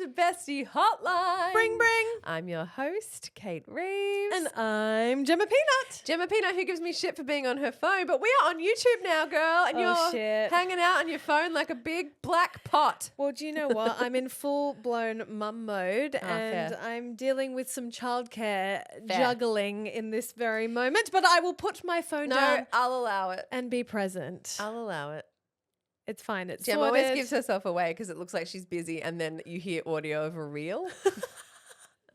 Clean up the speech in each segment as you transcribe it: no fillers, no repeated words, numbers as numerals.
to Bestie Hotline. Bring, bring. I'm your host, Kate Reeves. And I'm Gemma Peanut. Gemma Peanut, who gives me shit for being on her phone. But we are on YouTube now, girl. And you're shit. hanging out on your phone like a big black pot. Well, do you know what? I'm in full-blown mum mode and fair. I'm dealing with some childcare juggling in this very moment. But I will put my phone down No, I'll allow it. and be present. I'll allow it. It's fine. It's Gemma always sorted. gives herself away because it looks like she's busy and then you hear audio of a reel.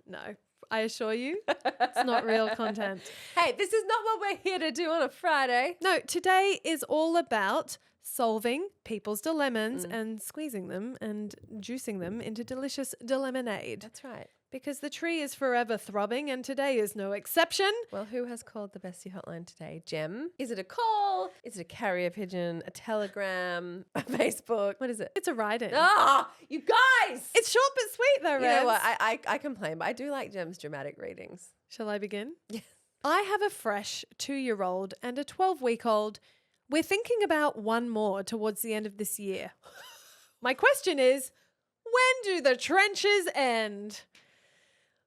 No, I assure you, it's not real content. Hey, this is not what we're here to do on a Friday. No, today is all about solving people's dilemmas and squeezing them and juicing them into delicious dilemonade. That's right. Because the tree is forever throbbing and today is no exception. Well, who has called the Bestie Hotline today? Gem? Is it a call? Is it a carrier pigeon? A telegram? A Facebook? What is it? It's a write-in. Ah, you guys! It's short but sweet though, You know what? Revs. I complain, but I do like Gem's dramatic readings. Shall I begin? Yes. I have a fresh 2-year-old and a 12-week-old. We're thinking about one more towards the end of this year. My question is, when do the trenches end?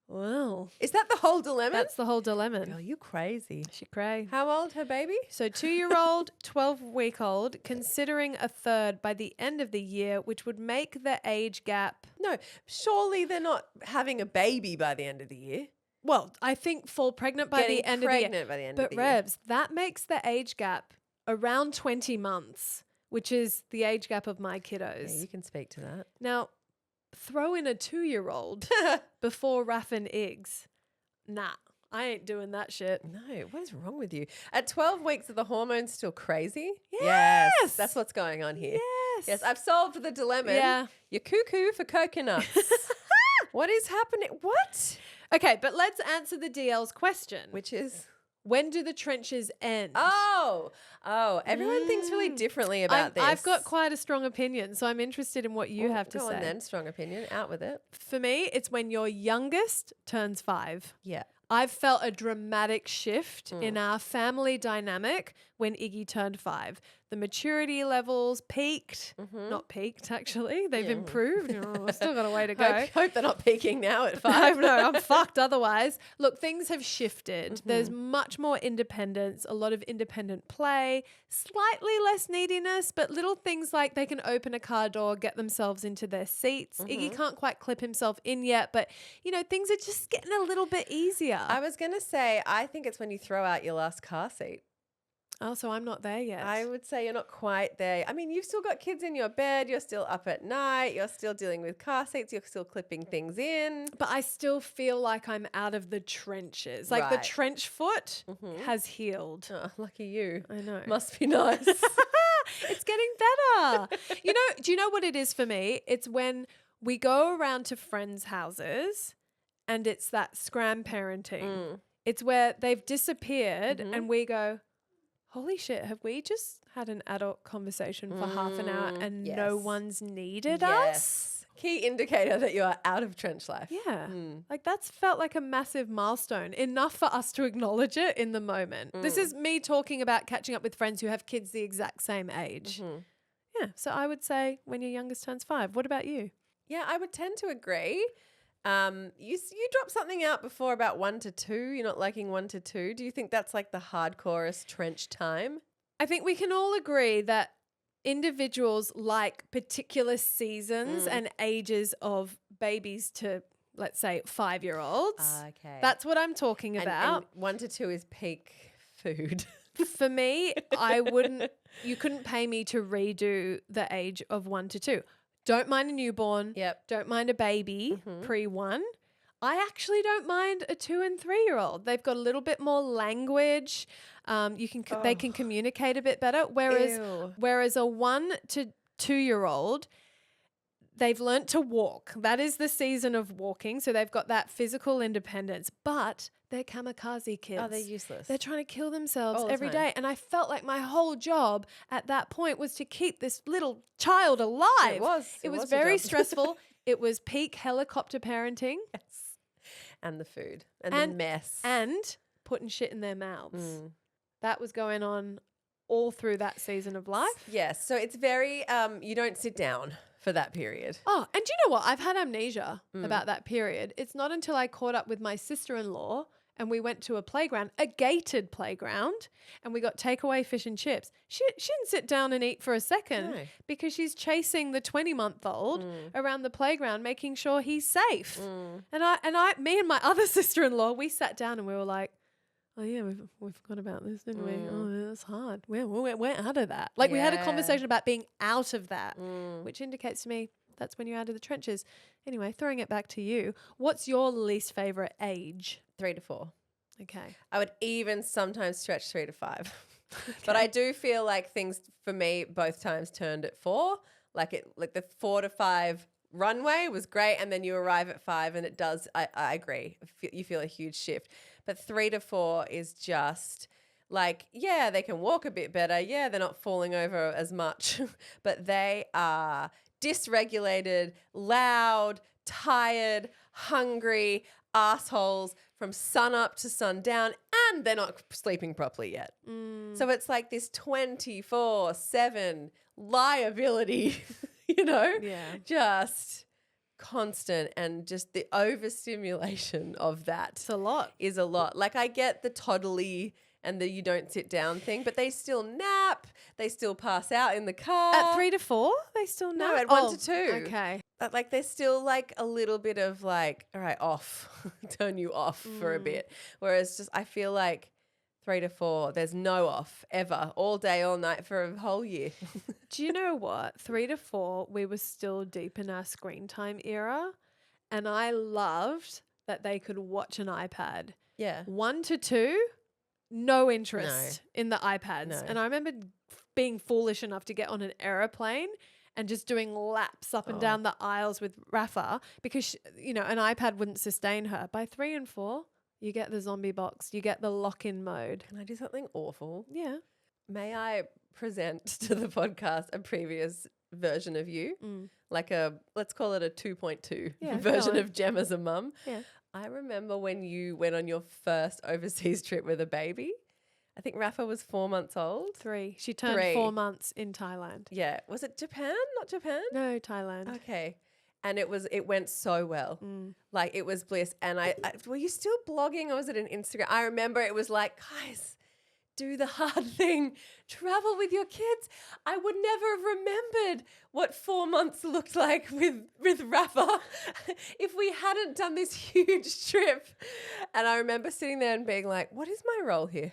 Well, Is that the whole dilemma? that's the whole dilemma. Girl, you crazy. She cray. How old, her baby? So 2-year-old, 12-week-old, considering a third by the end of the year, which would make the age gap. No, surely they're not having a baby by the end of the year. Well, I think fall pregnant by Getting the end of the year. pregnant by the end of But the year. Revs, that makes the age gap around 20 months, which is the age gap of my kiddos. Yeah, you can speak to that. Now, throw in a 2-year-old before Raff and Iggs. Nah, I ain't doing that shit. No, what is wrong with you? At 12 weeks, are the hormones still crazy? Yes. That's what's going on here. Yes. Yes, I've solved the dilemma. Yeah. You're cuckoo for coconuts. What is happening? What? Okay, but let's answer the DL's question. Which is? When do the trenches end? Oh, everyone thinks really differently about this. I've got quite a strong opinion, so I'm interested in what you have to Go say. on then, strong opinion. Out with it. For me, it's when your youngest turns 5. Yeah. I've felt a dramatic shift in our family dynamic when Iggy turned 5. The maturity levels peaked. Not peaked, actually. They've improved. Oh, still got a way to go. Hope they're not peaking now at 5. No, I'm fucked otherwise. Look, things have shifted. There's much more independence, a lot of independent play, slightly less neediness, but little things like they can open a car door, get themselves into their seats. Iggy can't quite clip himself in yet, but, things are just getting a little bit easier. I was going to say, I think it's when you throw out your last car seat. Oh, so I'm not there yet. I would say you're not quite there. I mean, you've still got kids in your bed. You're still up at night. You're still dealing with car seats. You're still clipping things in. But I still feel like I'm out of the trenches. Like the Right. trench foot has healed. Oh, lucky you. I know. Must be nice. It's getting better. Do you know what it is for me? It's when we go around to friends' houses and it's that scram parenting. It's where they've disappeared and we go, holy shit, have we just had an adult conversation for half an hour and no yes. one's needed us? Key indicator that you are out of trench life. Yeah. Like that's felt like a massive milestone, enough for us to acknowledge it in the moment. This is me talking about catching up with friends who have kids the exact same age. Yeah. So I would say when your youngest turns 5. What about you? Yeah, I would tend to agree. You dropped something out before about 1 to 2. You're not liking 1 to 2. Do you think that's like the hardcorest trench time? I think we can all agree that individuals like particular seasons and ages of babies to, let's say, 5-year-olds. Okay. That's what I'm talking and about. 1 to 2 is peak food. For me, you couldn't pay me to redo the age of 1 to 2. Don't mind a newborn. Yep. Don't mind a baby pre-1. I actually don't mind a 2 and 3-year-old. They've got a little bit more language. They can communicate a bit better. Whereas a 1 to 2-year-old, they've learnt to walk. That is the season of walking. So they've got that physical independence, but they're kamikaze kids. Oh, they're useless. They're trying to kill themselves All the every time. day. And I felt like my whole job at that point was to keep this little child alive. It was your very job. stressful. It was peak helicopter parenting. Yes. And the food. And the mess. And putting shit in their mouths. That was going on all through that season of life. Yes. So it's very, you don't sit down for that period. Oh, and do you know what? I've had amnesia about that period. It's not until I caught up with my sister-in-law and we went to a playground, a gated playground, and we got takeaway fish and chips. She didn't sit down and eat for a second because she's chasing the 20-month-old around the playground, making sure he's safe. And me and my other sister-in-law, we sat down and we were like, oh yeah, we forgot about this, didn't we? Oh, that's hard. We're out of that. Like we had a conversation about being out of that, which indicates to me that's when you're out of the trenches. Anyway, throwing it back to you. What's your least favorite age? 3 to 4. Okay. I would even sometimes stretch 3 to 5. But I do feel like things for me both times turned at 4. Like the 4 to 5 runway was great, and then you arrive at 5 and it does, I agree. You feel a huge shift. But 3 to 4 is just like, yeah, they can walk a bit better. Yeah, they're not falling over as much, but they are dysregulated, loud, tired, hungry assholes from sun up to sundown, and they're not sleeping properly yet. So it's like this 24/7 liability, you know? Yeah. Just constant, and just the overstimulation of that It's a lot. is a lot. Like I get the toddly and the you don't sit down thing, but they still nap. They still pass out in the car. At 3 to 4, they still know? No, at 1 to 2. Okay. But like there's still like a little bit of like, all right, off, turn you off for a bit. Whereas just I feel like 3 to 4, there's no off ever, all day, all night for a whole year. Do you know what? 3 to 4, we were still deep in our screen time era, and I loved that they could watch an iPad. Yeah. 1 to 2, no interest in the iPads. No. And I remember being foolish enough to get on an aeroplane and just doing laps up and down the aisles with Rafa because, an iPad wouldn't sustain her. By 3 and 4, you get the zombie box, you get the lock-in mode. Can I do something awful? Yeah. May I present to the podcast a previous version of you? Like let's call it a 2.2 version of Gem as a mum. Yeah. I remember when you went on your first overseas trip with a baby. I think Rafa was 4 months old. 3. She turned 4 months in Thailand. Yeah. Was it Japan? Not Japan? No, Thailand. Okay. And it went so well. Like it was bliss. And I were you still blogging or was it an Instagram? I remember it was like, guys, do the hard thing. Travel with your kids. I would never have remembered what 4 months looked like with Rafa if we hadn't done this huge trip. And I remember sitting there and being like, what is my role here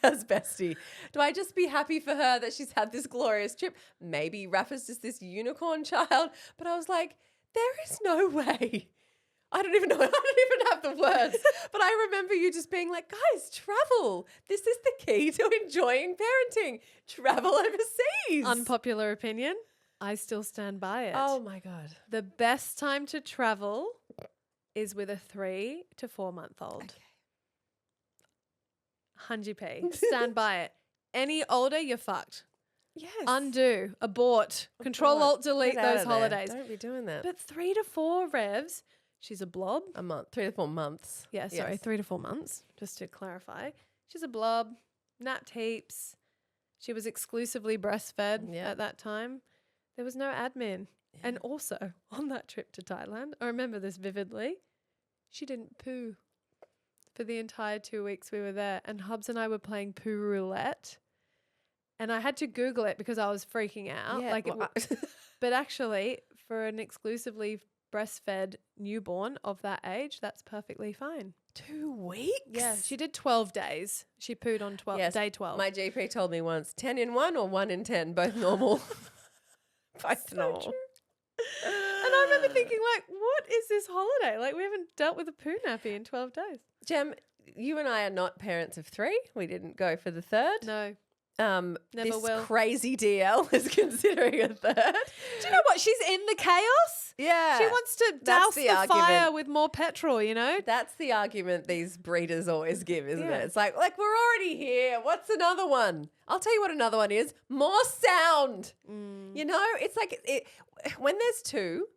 as Bestie? Do I just be happy for her that she's had this glorious trip? Maybe Rafa's just this unicorn child. But I was like, there is no way. I don't even know. I don't even have the words. But I remember you just being like, guys, travel. This is the key to enjoying parenting. Travel overseas. Unpopular opinion. I still stand by it. Oh my God. The best time to travel is with a 3 to 4 month old. Okay. 100p. Stand by it. Any older, you're fucked. Yes. Undo, abort, Control Alt Delete Get out those of there. holidays. Don't be doing that. But 3 to 4 revs, she's a blob. A month, 3 to 4 months. Yeah, sorry, Yes. 3 to 4 months, just to clarify. She's a blob, napped heaps. She was exclusively breastfed at that time. There was no admin. Yeah. And also, on that trip to Thailand, I remember this vividly, she didn't poo for the entire 2 weeks we were there. And Hubs and I were playing poo roulette. And I had to Google it because I was freaking out. Yeah, But actually, for an exclusively breastfed newborn of that age, that's perfectly fine. 2 weeks? Yeah, she did 12 days. She pooed on day 12. My GP told me once, 10 in 1 or 1 in 10, both normal. Both normal. True. And I remember thinking, like, what is this holiday? Like, we haven't dealt with a poo nappy in 12 days. Gem, you and I are not parents of 3. We didn't go for the 3rd. No. Never Never this will. Crazy DL is considering a 3rd. Do you know what? She's in the chaos. Yeah. She wants to douse the fire with more petrol, you know? That's the argument these breeders always give, isn't Yeah. it? It's like we're already here. What's another one? I'll tell you what another one is. More sound. You know, it's like when there's 2,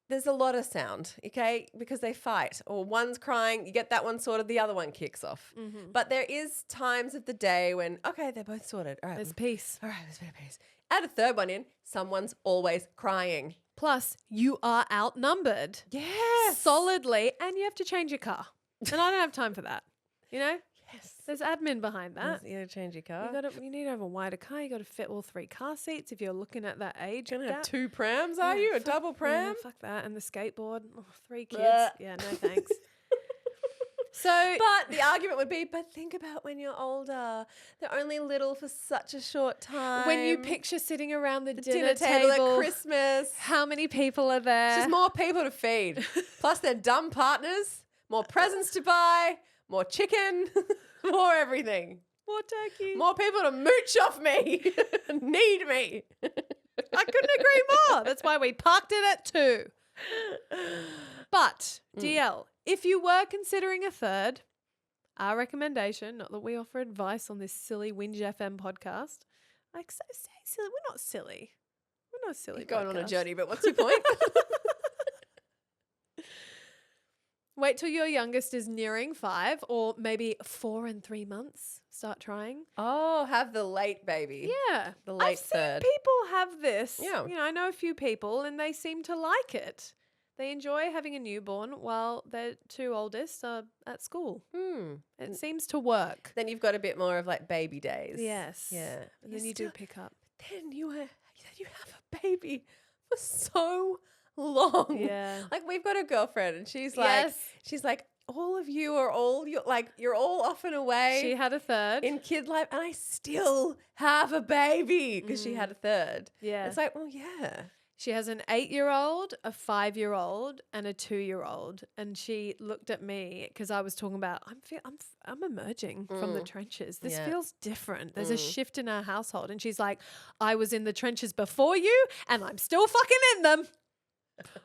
there's a lot of sound, okay? Because they fight. Or one's crying, you get that one sorted, the other one kicks off. But there is times of the day when, okay, they're both sorted. All right. There's peace. All right, there's a bit of peace. Add a 3rd one in, someone's always crying. Plus, you are outnumbered. Yes. Solidly, and you have to change your car. And I don't have time for that. You know? Yes. There's admin behind that. You gotta change your car. You need to have a wider car. You got to fit all 3 car seats if you're looking at that age. You're gonna have gap. 2 prams, are you? A double pram? Yeah, fuck that. And the skateboard. Oh, 3 kids. Blech. Yeah, no thanks. So, But the argument would be, but think about when you're older. They're only little for such a short time. when you picture sitting around the dinner table at Christmas, how many people are there? just more people to feed. Plus they're dumb partners, more presents to buy, more chicken, more everything. More turkey. More people to mooch off me, need me. I couldn't agree more. That's why we parked it at 2. But, DL, if you were considering a third, our recommendation, not that we offer advice on this silly Whinge FM podcast. Like, so say silly. We're not silly. We're not silly. You're going on a podcast. journey, but what's your point? Wait till your youngest is nearing 5 or maybe 4 and 3 months. Start trying. Oh, have the late baby. Yeah. The late I've seen third. people have this. Yeah. You know, I know a few people and they seem to like it. They enjoy having a newborn while their 2 oldest are at school. It seems to work. Then you've got a bit more of like baby days. Yes. Yeah. And then you do pick up. Then you have a baby for so long. Yeah. Like we've got a girlfriend and she's like, all of you are you're all off and away. She had a third. in kid life and I still have a baby because she had a third. Yeah. It's like, well, yeah. She has an 8-year-old, a 5-year-old, and a 2-year-old. And she looked at me because I was talking about I'm emerging from the trenches. This Yeah. feels different. There's a shift in our household. And she's like, I was in the trenches before you, and I'm still fucking in them.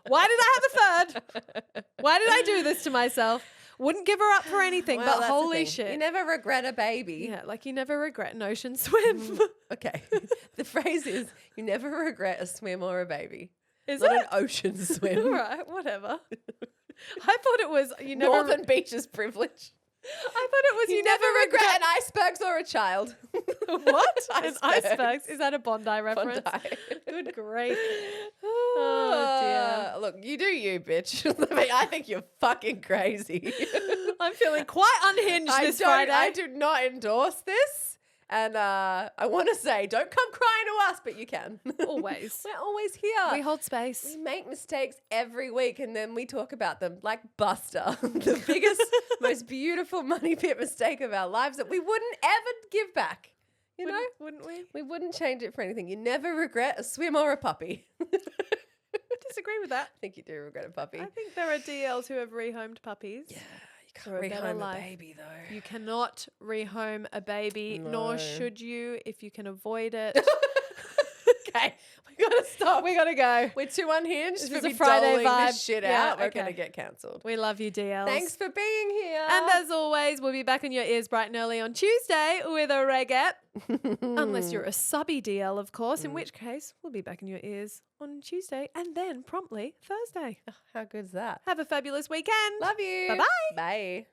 Why did I have a third? Why did I do this to myself? Wouldn't give her up for anything, Well, but that's the holy thing. shit. You never regret a baby. Yeah, like you never regret an ocean swim. Okay. The phrase is, you never regret a swim or a baby. Is Not it? an ocean swim. All right, whatever. I thought it was you never. Northern Beaches privilege. I thought it was You never regret an icebergs or a child. What? An Icebergs. icebergs? Is that a Bondi reference? Bondi. Good grief. Oh, dear. Look, you do you, bitch. I mean, I think you're fucking crazy. I'm feeling quite unhinged this Friday. I do not endorse this. And I want to say, don't come crying to us, but you can. Always. We're always here. We hold space. We make mistakes every week and then we talk about them like Buster, the biggest, most beautiful money pit mistake of our lives that we wouldn't ever give back. You know? Wouldn't we? We wouldn't change it for anything. You never regret a swim or a puppy. Disagree with that. I think you do regret a puppy. I think there are DLs who have rehomed puppies. Yeah, you For a can't better rehome a life. baby though. You cannot rehome a baby, nor No. should you if you can avoid it. Okay, we gotta stop. We gotta go. We're too unhinged This for is me a Friday doling vibe. this shit Yeah, out. We're okay. gonna get cancelled. We love you, DLs. Thanks for being here. And as always, we'll be back in your ears bright and early on Tuesday with a reggae. Unless you're a subby DL, of course, in which case we'll be back in your ears on Tuesday and then promptly Thursday. How good's that? Have a fabulous weekend. Love you. Bye-bye. Bye.